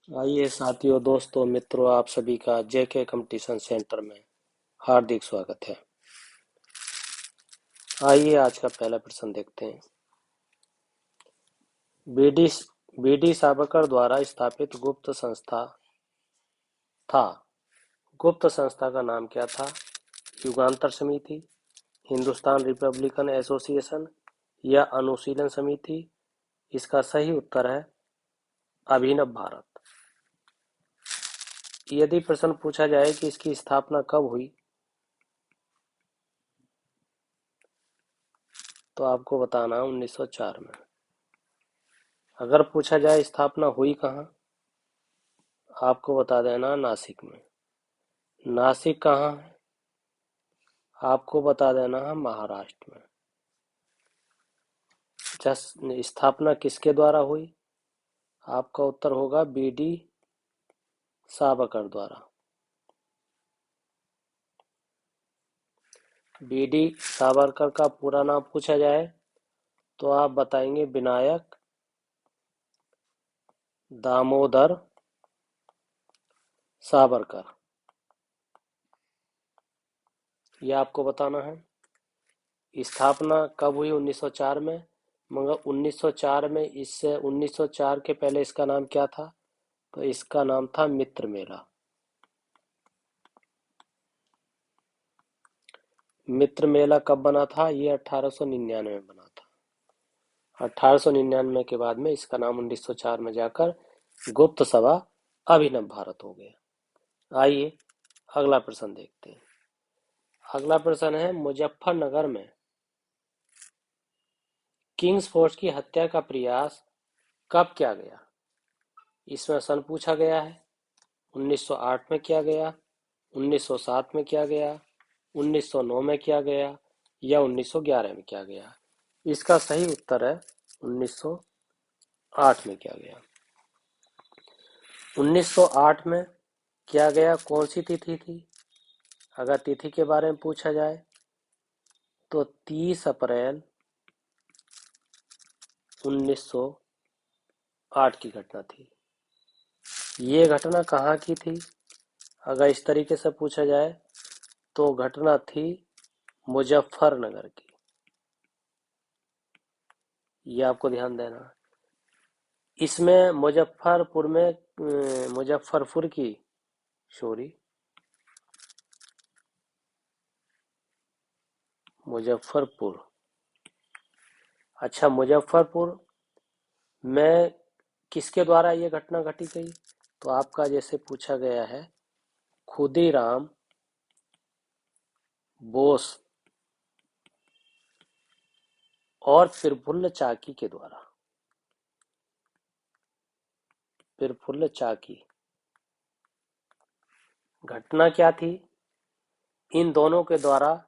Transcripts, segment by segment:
आइए साथियों, दोस्तों, मित्रों, आप सभी का जेके कंपटीशन सेंटर में हार्दिक स्वागत है। आइए आज का पहला प्रश्न देखते हैं। बीडी बीडी सावरकर द्वारा स्थापित गुप्त संस्था था। गुप्त संस्था का नाम क्या था? युगांतर समिति, हिंदुस्तान रिपब्लिकन एसोसिएशन या अनुशीलन समिति? इसका सही उत्तर है अभिनव भारत। यदि प्रश्न पूछा जाए कि इसकी स्थापना कब हुई, तो आपको बताना है 1904 में। अगर पूछा जाए स्थापना हुई कहाँ, आपको बता देना नासिक में। नासिक कहाँ है, आपको बता देना है महाराष्ट्र में। स्थापना किसके द्वारा हुई? आपका उत्तर होगा बीडी सावरकर द्वारा। बीडी सावरकर का पूरा नाम पूछा जाए तो आप बताएंगे विनायक दामोदर सावरकर। यह आपको बताना है। स्थापना कब हुई? 1904 में। मगर 1904 में, इससे 1904 के पहले इसका नाम क्या था? तो इसका नाम था मित्र मेला। मित्र मेला कब बना था? ये 1899 में बना था। 1899 के बाद में इसका नाम 1904 में जाकर गुप्त सभा अभिनव भारत हो गया। आइए अगला प्रश्न देखते हैं। अगला प्रश्न है, मुजफ्फरनगर में किंग्स फोर्स की हत्या का प्रयास कब किया गया? इसमें सन पूछा गया है। 1908 में किया गया, 1907 में किया गया, 1909 में किया गया या 1911 में किया गया? इसका सही उत्तर है 1908 में किया गया। 1908 में किया गया। कौन सी तिथि थी? अगर तिथि के बारे में पूछा जाए तो 30 अप्रैल 1908 की घटना थी। ये घटना कहाँ की थी? अगर इस तरीके से पूछा जाए तो घटना थी मुजफ्फरनगर की। ये आपको ध्यान देना। इसमें मुजफ्फरपुर में मुजफ्फरपुर की सॉरी मुजफ्फरपुर। अच्छा, मुजफ्फरपुर में किसके द्वारा ये घटना घटी गई? तो आपका जैसे पूछा गया है खुदीराम बोस और प्रफुल्ल चाकी के द्वारा। प्रफुल्ल चाकी। घटना क्या थी? इन दोनों के द्वारा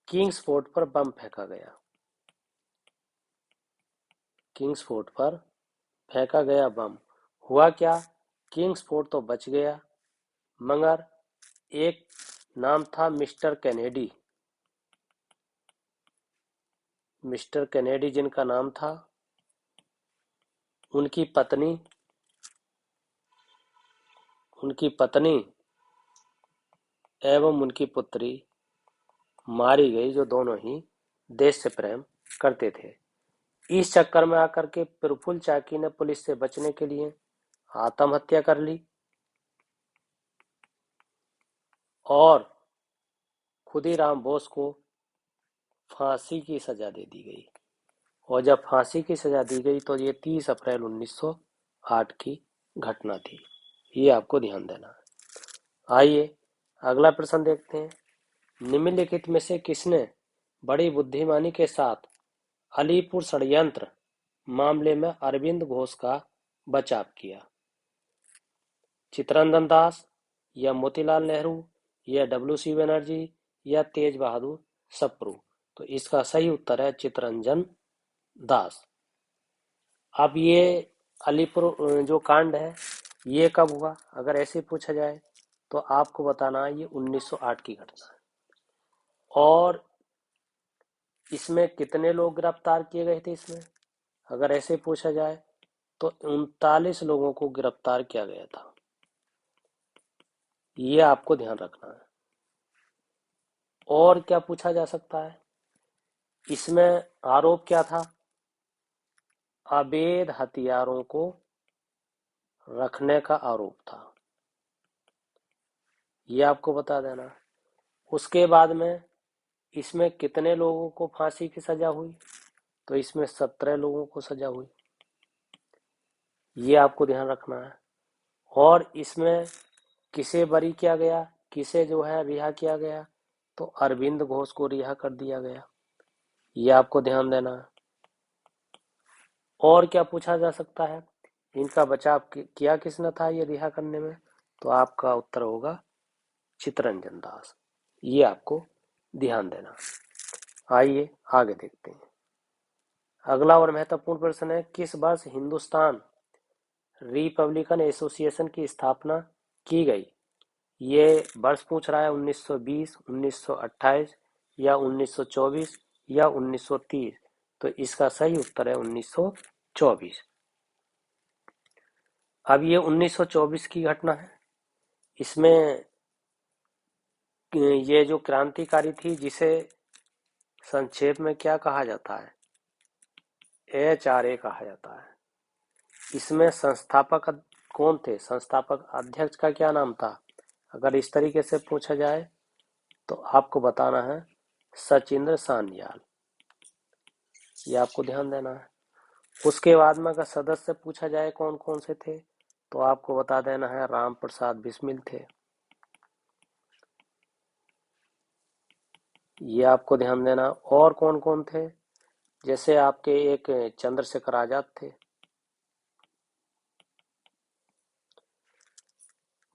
किंग्स फोर्ट पर बम फेंका गया। किंग्स फोर्ट पर फेंका गया बम। हुआ क्या? किंग्स फोर्ट तो बच गया, मगर एक नाम था मिस्टर कैनेडी। मिस्टर कैनेडी जिनका नाम था, उनकी पत्नी एवं उनकी पुत्री मारी गई, जो दोनों ही देश से प्रेम करते थे। इस चक्कर में आकर के प्रफुल्ल चाकी ने पुलिस से बचने के लिए आत्महत्या कर ली और खुदीराम बोस को फांसी की सजा दे दी गई। और जब फांसी की सजा दी गई तो ये 30 अप्रैल 1908 की घटना थी। ये आपको ध्यान देना है। आइए अगला प्रश्न देखते हैं। निम्नलिखित में से किसने बड़ी बुद्धिमानी के साथ अलीपुर षड्यंत्र मामले में अरविंद घोष का बचाव किया? चित्तरंजन दास या मोतीलाल नेहरू या डब्ल्यू.सी. बनर्जी या तेज बहादुर सप्रू? तो इसका सही उत्तर है चित्तरंजन दास। अब ये अलीपुर जो कांड है, ये कब हुआ? अगर ऐसे पूछा जाए तो आपको बताना है ये 1908 की घटना है। और इसमें कितने लोग गिरफ्तार किए गए थे इसमें? अगर ऐसे पूछा जाए तो 39 लोगों को गिरफ्तार किया गया था। ये आपको ध्यान रखना है। और क्या पूछा जा सकता है, इसमें आरोप क्या था? अवैध हथियारों को रखने का आरोप था, ये आपको बता देना। उसके बाद में इसमें कितने लोगों को फांसी की सजा हुई? तो इसमें 17 लोगों को सजा हुई, ये आपको ध्यान रखना है। और इसमें किसे बरी किया गया, किसे जो है रिहा किया गया? तो अरविंद घोष को रिहा कर दिया गया, ये आपको ध्यान देना है। और क्या पूछा जा सकता है, इनका बचाव किया किसने था ये रिहा करने में? तो आपका उत्तर होगा चित्तरंजन दास, ये आपको ध्यान देना। आइए आगे देखते हैं। अगला और महत्वपूर्ण प्रश्न है, किस वर्ष हिंदुस्तान रिपब्लिकन एसोसिएशन की स्थापना की गई? ये वर्ष पूछ रहा है 1920, 1928 या 1924 या 1930। तो इसका सही उत्तर है 1924। अब ये 1924 की घटना है। इसमें ये जो क्रांतिकारी थी, जिसे संक्षेप में क्या कहा जाता है? HRA कहा जाता है। इसमें संस्थापक कौन थे? संस्थापक अध्यक्ष का क्या नाम था? अगर इस तरीके से पूछा जाए तो आपको बताना है सचिंद्र सान्याल, ये आपको ध्यान देना है। उसके बाद में अगर सदस्य पूछा जाए कौन कौन से थे, तो आपको बता देना है राम प्रसाद बिस्मिल थे, ये आपको ध्यान देना। और कौन कौन थे? जैसे आपके एक चंद्रशेखर आजाद थे,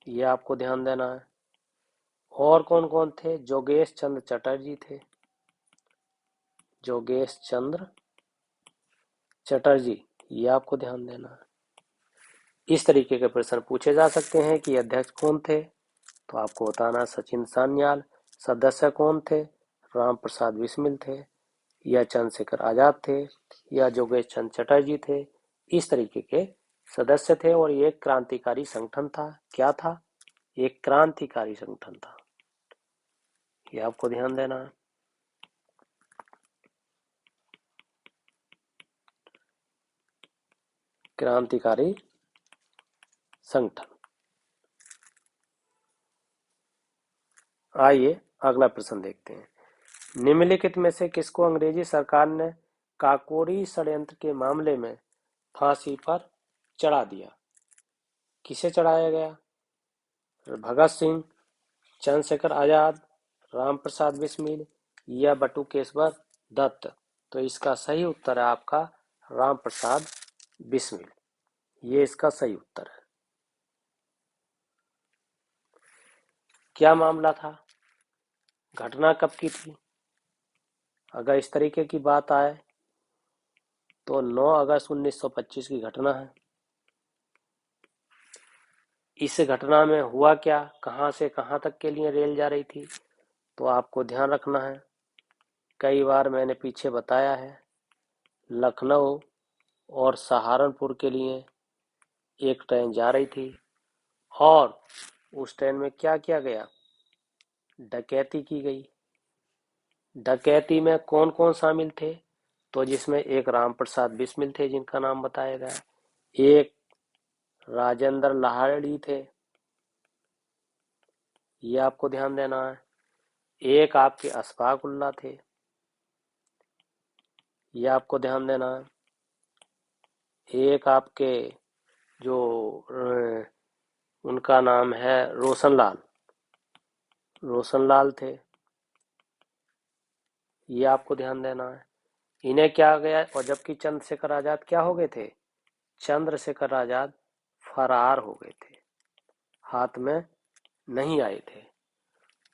ये आपको ध्यान देना है। और कौन कौन थे? जोगेश चंद्र चटर्जी थे, जोगेश चंद्र चटर्जी, ये आपको ध्यान देना है। इस तरीके के प्रश्न पूछे जा सकते हैं कि अध्यक्ष कौन थे, तो आपको बताना सचिन सान्याल। सदस्य कौन थे? राम प्रसाद बिस्मिल थे, या चंद्रशेखर आजाद थे, या जोगेश चंद्र चटर्जी थे। इस तरीके के सदस्य थे। और ये एक क्रांतिकारी संगठन था। क्या था? एक क्रांतिकारी संगठन था, ये आपको ध्यान देना है। क्रांतिकारी संगठन। आइए अगला प्रश्न देखते हैं। निम्नलिखित में से किसको अंग्रेजी सरकार ने काकोरी षड्यंत्र के मामले में फांसी पर चढ़ा दिया? किसे चढ़ाया गया? भगत सिंह, चंद्रशेखर आजाद, राम प्रसाद बिस्मिल या बटुकेश्वर दत्त? तो इसका सही उत्तर है आपका राम प्रसाद बिस्मिल, ये इसका सही उत्तर है। क्या मामला था? घटना कब की थी? अगर इस तरीके की बात आए तो 9 अगस्त 1925 की घटना है। इस घटना में हुआ क्या? कहां से कहां तक के लिए रेल जा रही थी? तो आपको ध्यान रखना है, कई बार मैंने पीछे बताया है, लखनऊ और सहारनपुर के लिए एक ट्रेन जा रही थी। और उस ट्रेन में क्या किया गया? डकैती की गई। डकैती में कौन कौन शामिल थे? तो जिसमें एक राम प्रसाद बिस्मिल थे, जिनका नाम बताया गया, एक राजेंद्र लाहिड़ी थे, ये आपको ध्यान देना है, एक आपके अशफाक उल्ला थे, ये आपको ध्यान देना है, एक आपके जो उनका नाम है रोशनलाल, रोशनलाल थे, ये आपको ध्यान देना है। इन्हें क्या गया? और जबकि चंद्रशेखर आजाद क्या हो गए थे? चंद्रशेखर आजाद फरार हो गए थे, हाथ में नहीं आए थे।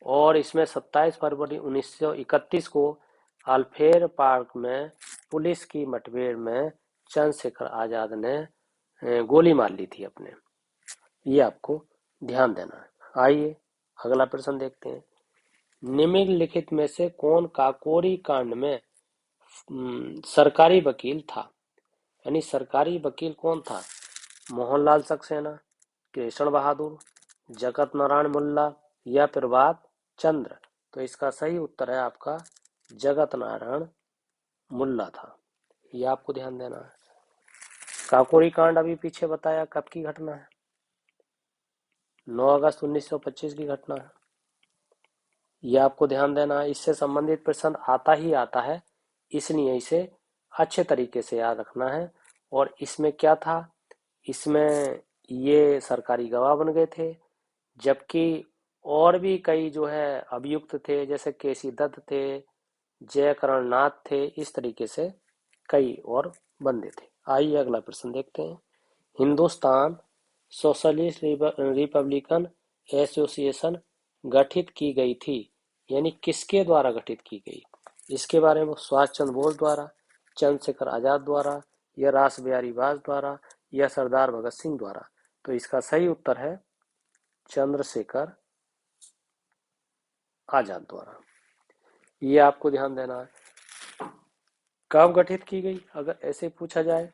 और इसमें 27 फरवरी 1931 को अल्फेर पार्क में पुलिस की मुठभेड़ में चंद्रशेखर आजाद ने गोली मार ली थी अपने, ये आपको ध्यान देना है। आइए अगला प्रश्न देखते हैं। निम्नलिखित में से कौन काकोरी कांड में सरकारी वकील था? यानी सरकारी वकील कौन था? मोहनलाल सक्सेना, कृष्ण बहादुर, जगत नारायण मुल्ला या प्रभात चंद्र। तो इसका सही उत्तर है आपका जगत नारायण मुल्ला था। ये आपको ध्यान देना है। काकोरी कांड अभी पीछे बताया कब की घटना है? 9 अगस्त 1925 की घटना है। ये आपको ध्यान देना है। इससे संबंधित प्रश्न आता ही आता है, इसलिए इसे अच्छे तरीके से याद रखना है। और इसमें क्या था? इसमें ये सरकारी गवाह बन गए थे, जबकि और भी कई जो है अभियुक्त थे, जैसे केसी दत्त थे, जयकरण नाथ थे, इस तरीके से कई और बंदे थे। आइए अगला प्रश्न देखते हैं। हिंदुस्तान सोशलिस्ट रिपब्लिकन एसोसिएशन गठित की गई थी, यानी किसके द्वारा गठित की गई? इसके बारे में सुभाष चंद्र बोस द्वारा, चंद्रशेखर आजाद द्वारा, या रास बिहारी वास द्वारा, या सरदार भगत सिंह द्वारा। तो इसका सही उत्तर है चंद्रशेखर आजाद द्वारा। ये आपको ध्यान देना है। कब गठित की गई अगर ऐसे पूछा जाए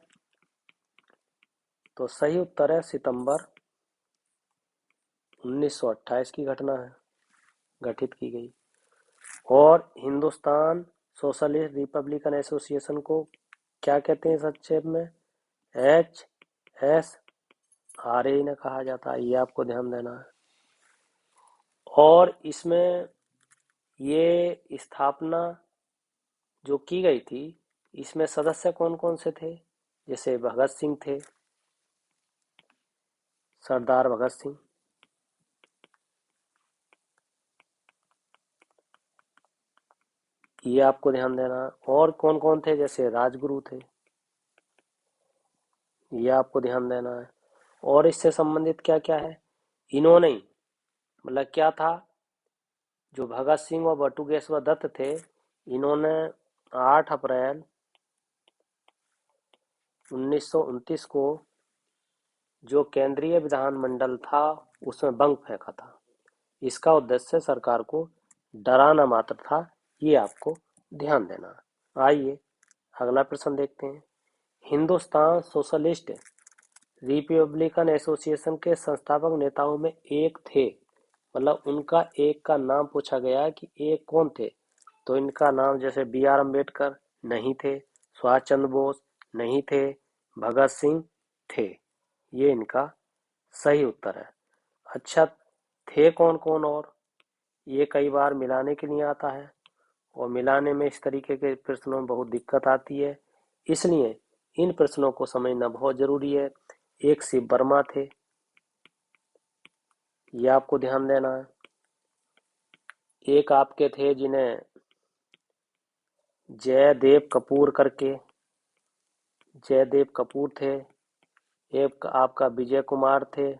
तो सही उत्तर है सितंबर 1928 की घटना है, गठित की गई। और हिंदुस्तान सोशलिस्ट रिपब्लिकन एसोसिएशन को क्या कहते हैं संक्षेप में? HSRA इन्हें कहा जाता है। ये आपको ध्यान देना है। और इसमें ये स्थापना जो की गई थी, इसमें सदस्य कौन कौन से थे? जैसे भगत सिंह थे, सरदार भगत सिंह, ये आपको ध्यान देना। और कौन कौन थे? जैसे राजगुरु थे, ये आपको ध्यान देना है। और इससे संबंधित क्या क्या है? इन्होंने मतलब क्या था, जो भगत सिंह और बटुकेश्वर दत्त थे, इन्होंने 8 अप्रैल 1929 को जो केंद्रीय विधानमंडल था उसमें बंक फेंका था। इसका उद्देश्य सरकार को डराना मात्र था। ये आपको ध्यान देना। आइए अगला प्रश्न देखते हैं। हिंदुस्तान सोशलिस्ट रिपब्लिकन एसोसिएशन के संस्थापक नेताओं में एक थे, मतलब उनका एक का नाम पूछा गया कि एक कौन थे। तो इनका नाम जैसे BR अम्बेडकर नहीं थे, सुभाष चंद्र बोस नहीं थे, भगत सिंह थे। ये इनका सही उत्तर है। अच्छा, थे कौन कौन? और ये कई बार मिलाने के लिए आता है, और मिलाने में इस तरीके के प्रश्नों में बहुत दिक्कत आती है, इसलिए इन प्रश्नों को समझना बहुत जरूरी है। एक शिव वर्मा थे, ये आपको ध्यान देना है। एक आपके थे जिन्हें जयदेव कपूर करके, जयदेव कपूर थे। एक आपका विजय कुमार थे,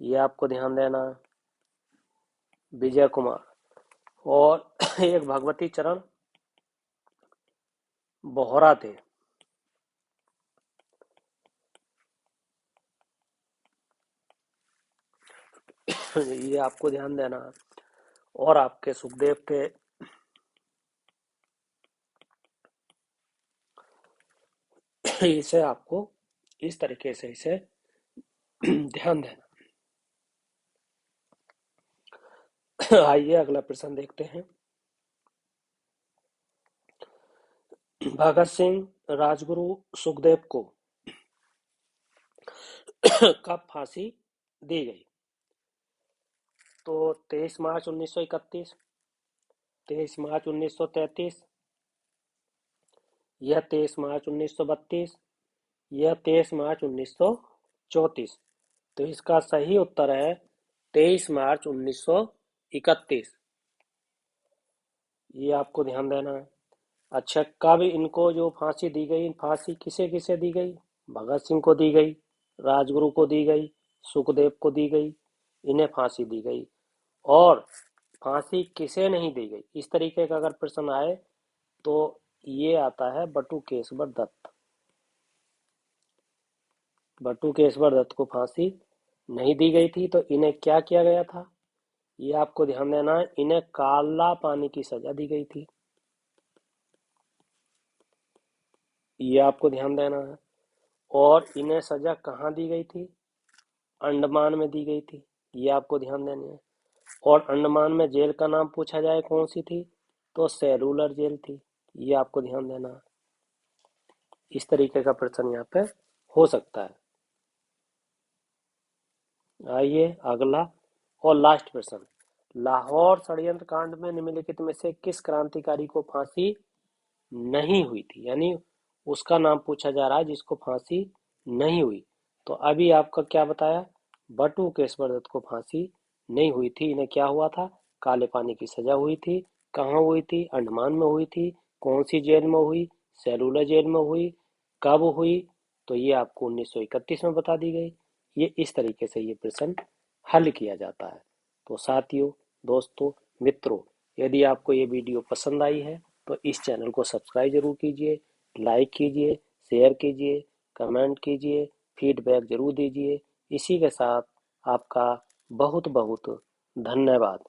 ये आपको ध्यान देना, विजय कुमार। और एक भगवती चरण बोहरा थे, ये आपको ध्यान देना। और आपके सुखदेव थे, इसे आपको इस तरीके से इसे ध्यान देना। आइए अगला प्रश्न देखते हैं। भगत सिंह, राजगुरु, सुखदेव को कब फांसी दी गई? तो 23 मार्च 1931, 23 मार्च 1933, यह 23 मार्च 1932, यह 23 मार्च 1934। तो इसका सही उत्तर है 23 मार्च 1931। ये आपको ध्यान देना है। अच्छा, कब इनको जो फांसी दी गई, फांसी किसे किसे दी गई? भगत सिंह को दी गई, राजगुरु को दी गई, सुखदेव को दी गई, इन्हें फांसी दी गई। और फांसी किसे नहीं दी गई, इस तरीके का अगर प्रश्न आए तो ये आता है बटुकेश्वर दत्त। बटुकेश्वर दत्त को फांसी नहीं दी गई थी। तो इन्हें क्या किया गया था, ये आपको ध्यान देना है। इन्हें काला पानी की सजा दी गई थी। ये आपको ध्यान देना है। और इन्हें सजा कहाँ दी गई थी? अंडमान में दी गई थी। ये आपको ध्यान देनी है। और अंडमान में जेल का नाम पूछा जाए कौन सी थी, तो सेलुलर जेल थी। ये आपको ध्यान देना है। इस तरीके का प्रश्न यहाँ पे हो सकता है। आइए अगला और लास्ट प्रश्न। लाहौर षड्यंत्र कांड में निम्नलिखित में से किस क्रांतिकारी को फांसी नहीं हुई थी? यानी उसका नाम पूछा जा रहा है जिसको फांसी नहीं हुई। तो अभी आपका क्या बताया, बटू केशवर दत्त को फांसी नहीं हुई थी। इन्हें क्या हुआ था? काले पानी की सजा हुई थी। कहाँ हुई थी? अंडमान में हुई थी। कौन सी जेल में हुई? सेलुलर जेल में हुई। कब हुई? तो ये आपको 1931 में बता दी गई। ये इस तरीके से ये प्रश्न हल किया जाता है। तो साथियों, दोस्तों, मित्रों, यदि आपको ये वीडियो पसंद आई है तो इस चैनल को सब्सक्राइब जरूर कीजिए, लाइक कीजिए, शेयर कीजिए, कमेंट कीजिए, फीडबैक जरूर दीजिए। इसी के साथ आपका बहुत बहुत धन्यवाद।